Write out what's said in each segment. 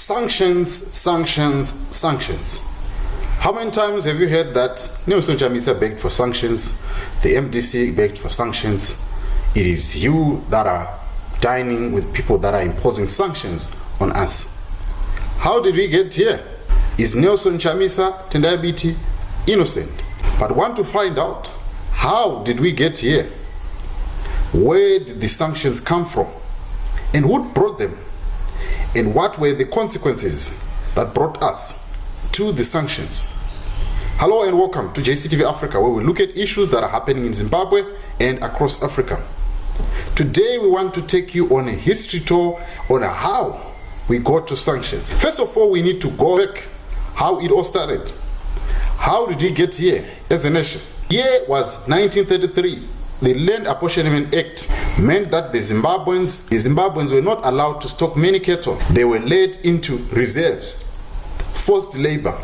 Sanctions, sanctions, sanctions. How many times have you heard that Nelson Chamisa begged for sanctions, the MDC begged for sanctions? It is you that are dining with people that are imposing sanctions on us. How did we get here? Is Nelson Chamisa Tendai Biti innocent? But want to find out, how did we get here? Where did the sanctions come from? And who brought them? And what were the consequences that brought us to the sanctions? Hello and welcome to JCTV Africa, where we look at issues that are happening in Zimbabwe and across Africa. Today we want to take you on a history tour on how we got to sanctions. First of all, we need to go back how it all started. How did we get here as a nation? Year was 1933. The Land Apportionment Act meant that the Zimbabweans were not allowed to stock many cattle. They were led into reserves, forced labor,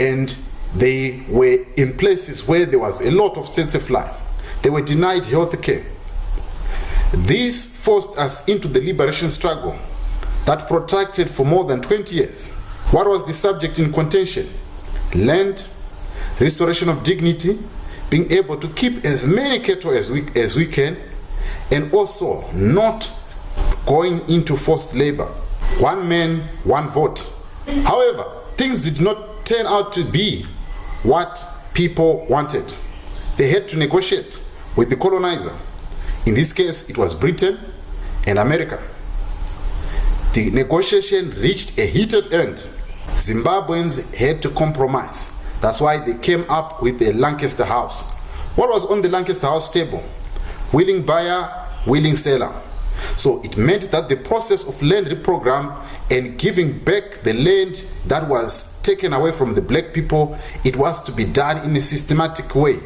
and they were in places where there was a lot of tsetse fly. They were denied health care. This forced us into the liberation struggle that protracted for more than 20 years. What was the subject in contention? Land, restoration of dignity, being able to keep as many cattle as we can, and also not going into forced labor. One man, one vote. However, things did not turn out to be what people wanted. They had to negotiate with the colonizer. In this case, it was Britain and America. The negotiation reached a heated end. Zimbabweans had to compromise. That's why they came up with the Lancaster House. What was on the Lancaster House table? Willing buyer, willing seller. So it meant that the process of land reprogram and giving back the land that was taken away from the black people, it was to be done in a systematic way.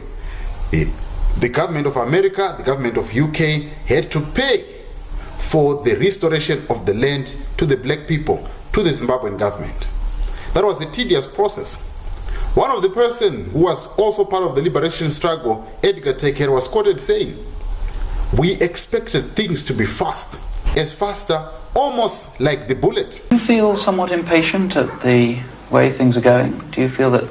The government of America, the government of UK had to pay for the restoration of the land to the black people, to the Zimbabwean government. That was a tedious process. One of the person who was also part of the liberation struggle, Edgar Taker, was quoted saying, "We expected things to be fast, as faster, almost like the bullet." Do you feel somewhat impatient at the way things are going? Do you feel that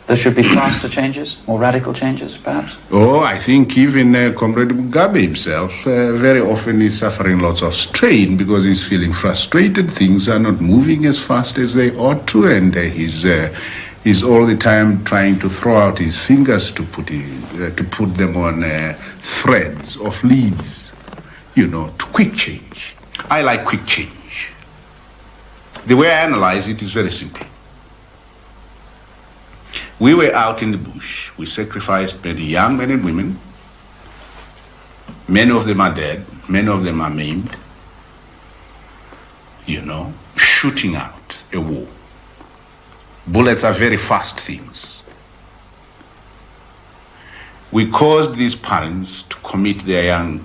there should be faster changes, more radical changes, perhaps? Oh, I think even Comrade Mugabe himself very often is suffering lots of strain because he's feeling frustrated. Things are not moving as fast as they ought to, and he's all the time trying to throw out his fingers to put them on threads of leads, to quick change. I like quick change. The way I analyze it is very simple. We were out in the bush. We sacrificed many young men and women. Many of them are dead. Many of them are maimed. Shooting out a war. Bullets are very fast things. We caused these parents to commit their young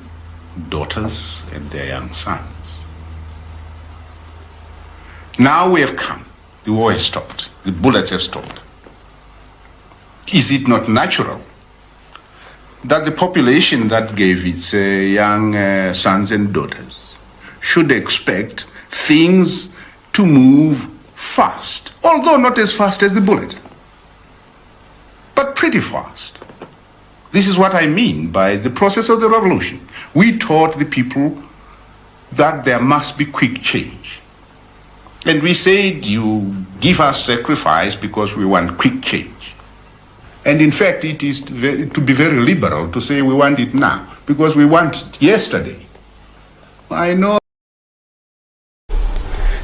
daughters and their young sons. Now we have come. The war has stopped. The bullets have stopped. Is it not natural that the population that gave its young sons and daughters should expect things to move fast, although not as fast as the bullet, but pretty fast? This is what I mean by the process of the revolution. We taught the people that there must be quick change. And we said, you give us sacrifice because we want quick change. And in fact, it is to be very liberal to say we want it now, because we want it yesterday. I know.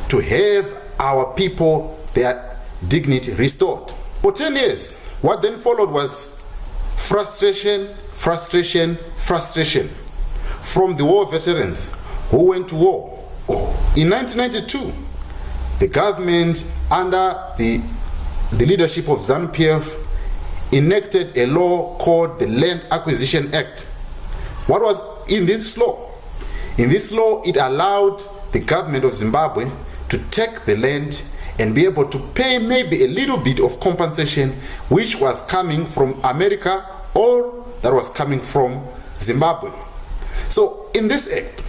To have our people, their dignity restored. For 10 years, what then followed was frustration, frustration, frustration from the war veterans who went to war. In 1992, the government, under the leadership of ZANU PF, enacted a law called the Land Acquisition Act. What was in this law? In this law, it allowed the government of Zimbabwe to take the land and be able to pay maybe a little bit of compensation which was coming from America or that was coming from Zimbabwe. So in this act,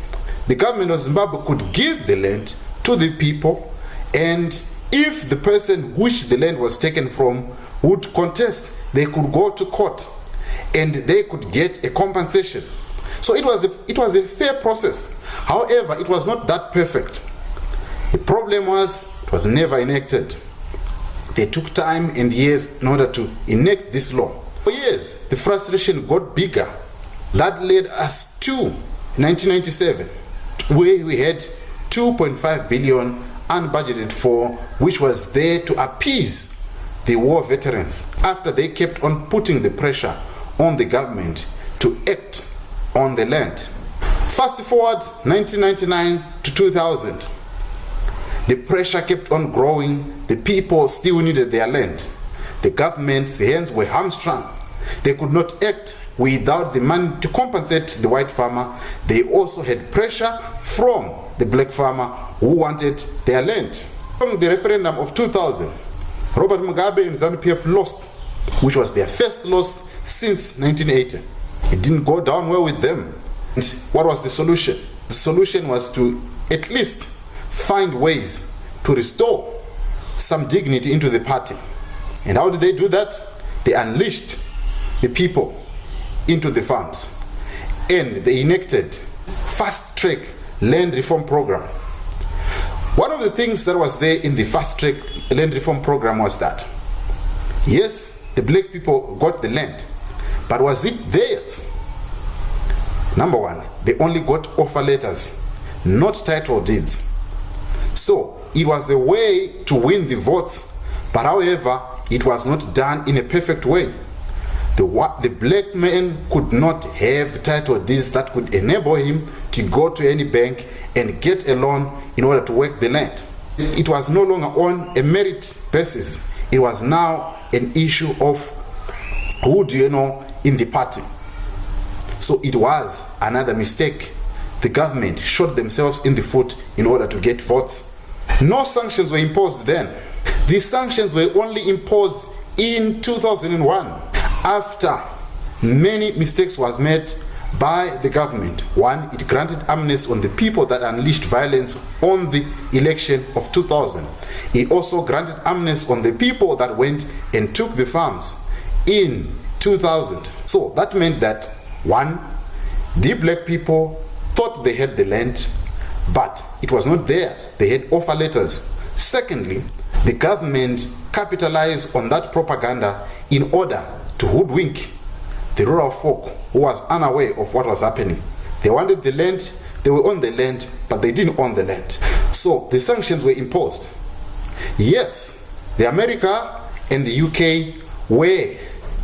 the government of Zimbabwe could give the land to the people And if the person which the land was taken from would contest, they could go to court and they could get a compensation. So it was a fair process. However, it was not that perfect. The problem was it was never enacted. They took time and years in order to enact this law. For years, the frustration got bigger. That led us to 1997, where we had 2.5 billion unbudgeted for, which was there to appease the war veterans after they kept on putting the pressure on the government to act on the land. Fast forward 1999 to 2000. The pressure kept on growing. The people still needed their land. The government's hands were hamstrung. They could not act without the money to compensate the white farmer. They also had pressure from the black farmer who wanted their land. From the referendum of 2000, Robert Mugabe and ZANU PF lost, which was their first loss since 1980. It didn't go down well with them. And what was the solution? The solution was to at least find ways to restore some dignity into the party. And how did they do that? They unleashed the people into the farms, and they enacted fast-track land reform program. One of the things that was there in the fast-track land reform program was that, yes, the black people got the land, but was it theirs? Number one, they only got offer letters, not title deeds. So it was a way to win the votes, but however, it was not done in a perfect way. The black man could not have title deeds that could enable him to go to any bank and get a loan in order to work the land. It was no longer on a merit basis. It was now an issue of who do you know in the party. So it was another mistake. The government shot themselves in the foot in order to get votes. No sanctions were imposed then. These sanctions were only imposed in 2001 after many mistakes was made by the government. One, it granted amnesty on the people that unleashed violence on the election of 2000. It also granted amnesty on the people that went and took the farms in 2000. So that meant that, one, the black people thought they had the land, but it was not theirs. They had offer letters. Secondly, the government capitalized on that propaganda in order to hoodwink the rural folk who was unaware of what was happening. They wanted the land, they were on the land, but they didn't own the land. So the sanctions were imposed. Yes, the America and the UK were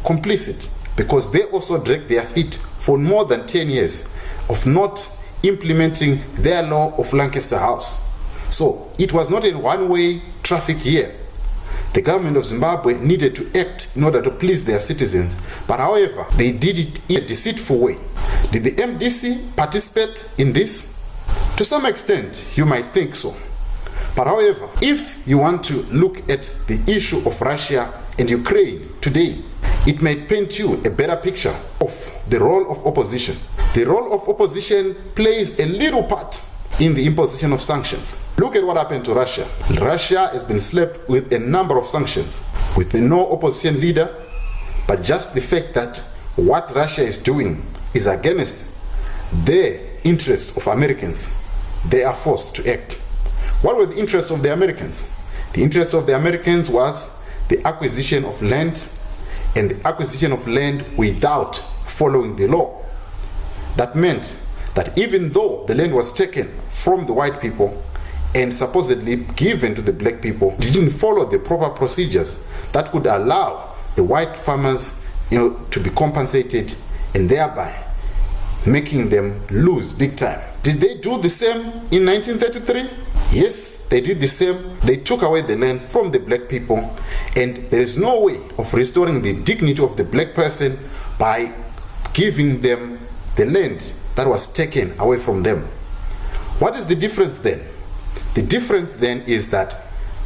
complicit because they also dragged their feet for more than 10 years of not implementing their law of Lancaster House. So it was not a one-way traffic here. The government of Zimbabwe needed to act in order to please their citizens, but however, they did it in a deceitful way. Did the MDC participate in this? To some extent, you might think so. But however, if you want to look at the issue of Russia and Ukraine today, it might paint you a better picture of the role of opposition. The role of opposition plays a little part in the imposition of sanctions. Look at what happened to Russia. Russia has been slapped with a number of sanctions, with no opposition leader, but just the fact that what Russia is doing is against the interests of Americans. They are forced to act. What were the interests of the Americans? The interest of the Americans was the acquisition of land, and the acquisition of land without following the law. That meant that even though the land was taken from the white people and supposedly given to the black people, they didn't follow the proper procedures that could allow the white farmers, to be compensated, and thereby making them lose big time. Did they do the same in 1933? Yes, they did the same. They took away the land from the black people, and there is no way of restoring the dignity of the black person by giving them the land that was taken away from them. What is the difference then? The difference then is that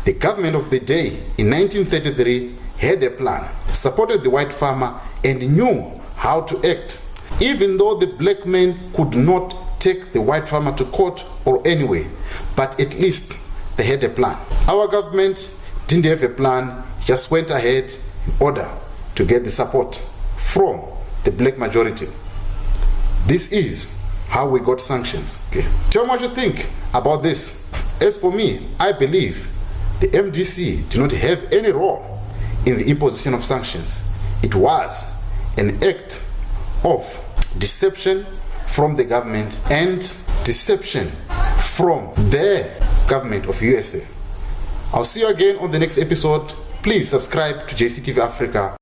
the government of the day in 1933 had a plan, supported the white farmer, and knew how to act. Even though the black man could not take the white farmer to court or anyway, but at least they had a plan. Our government didn't have a plan, just went ahead in order to get the support from the black majority. This is how we got sanctions. Okay. Tell me what you think about this. As for me, I believe the MDC did not have any role in the imposition of sanctions. It was an act of deception from the government and deception from the government of USA. I'll see you again on the next episode. Please subscribe to JCTV Africa.